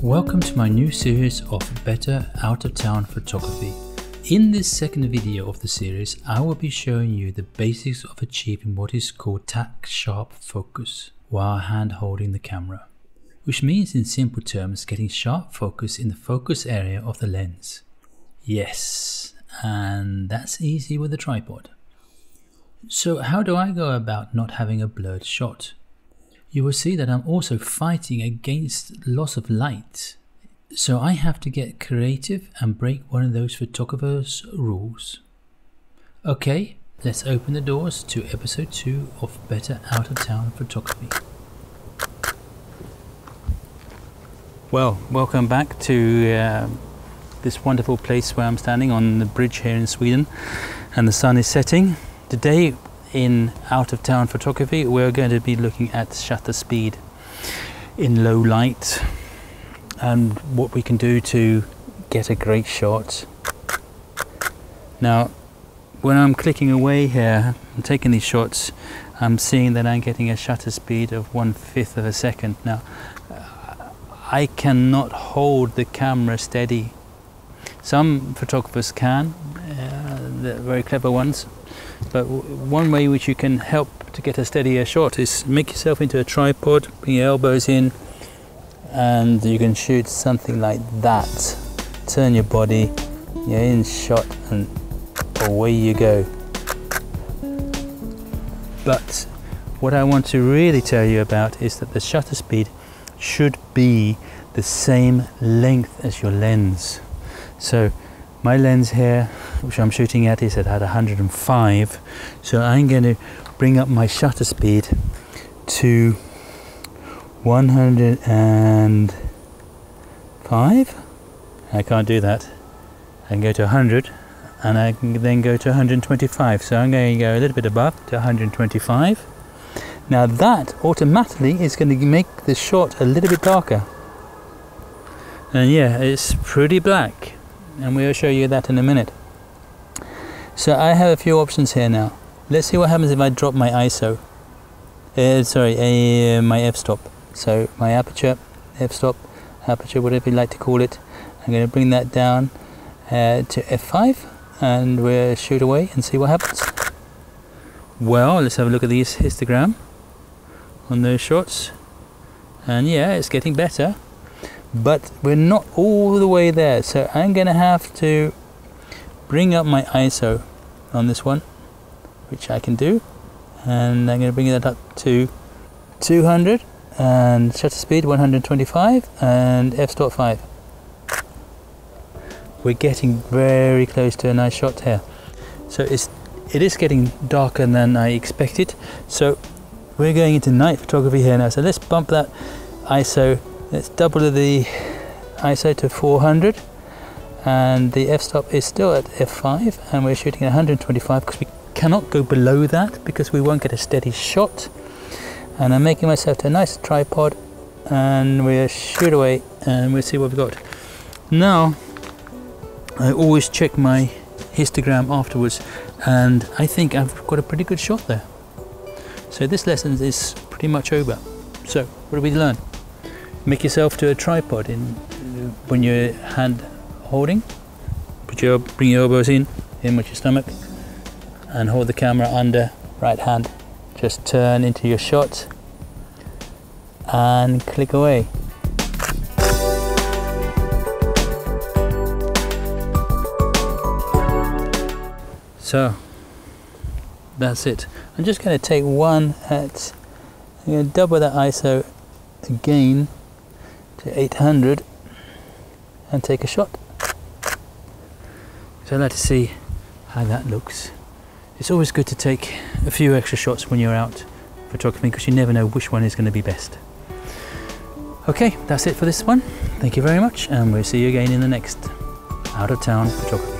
Welcome to my new series of better out-of-town photography. In this second video of the series, I will be showing you the basics of achieving what is called Tack sharp focus while hand holding the camera, which means in simple terms getting sharp focus in the focus area of the lens. Yes, and that's easy with a tripod. So how do I go about not having a blurred shot? You will see that I'm also fighting against loss of light. So I have to get creative and break one of those photographer's rules. Okay, let's open the doors to episode 2 of Better Out of Town Photography. Well, welcome back to this wonderful place where I'm standing on the bridge here in Sweden, and the sun is setting. Today in out of town photography we're going to be looking at shutter speed in low light and what we can do to get a great shot. Now when I'm clicking away here and taking these shots, I'm seeing that I'm getting a shutter speed of 1/5 of a second. Now I cannot hold the camera steady. Some photographers can, the very clever ones. But one way which you can help to get a steadier shot is make yourself into a tripod, bring your elbows in, and you can shoot something like that. Turn your body, you're in shot, and away you go. But what I want to really tell you about is that the shutter speed should be the same length as your lens. So my lens here, which I'm shooting at, is at 105, so I'm going to bring up my shutter speed to 105. I can't do that. I can go to 100 and I can then go to 125, so I'm going to go a little bit above to 125. Now that automatically is going to make the shot a little bit darker, and yeah, it's pretty black, and we'll show you that in a minute. So I have a few options here now. Let's see what happens if I drop my ISO. My f-stop. So my aperture, f-stop, aperture, whatever you like to call it. I'm going to bring that down to f5 and we'll shoot away and see what happens. Well, let's have a look at the histogram on those shots. And yeah, it's getting better. But we're not all the way there, so I'm going to have to bring up my ISO on this one, which I can do, and I'm going to bring that up to 200 and shutter speed 125 and f-stop 5. We're getting very close to a nice shot here. So it is getting darker than I expected, so we're going into night photography here now. So let's bump that ISO. Let's double the ISO to 400, and the f-stop is still at f5, and we're shooting at 125 because we cannot go below that because we won't get a steady shot. And I'm making myself to a nice tripod, and we'll shoot away and we'll see what we've got. Now I always check my histogram afterwards, and I think I've got a pretty good shot there. So this lesson is pretty much over. So what did we learn? Make yourself to a tripod when you're hand holding. Bring your elbows in with your stomach, and hold the camera under right hand. Just turn into your shot and click away. So that's it. I'm just going to take one I'm going to double that ISO again to 800 and take a shot. So I'd like to see how that looks. It's always good to take a few extra shots when you're out photographing because you never know which one is going to be best. Okay, that's it for this one. Thank you very much, and we'll see you again in the next Out of Town Photography.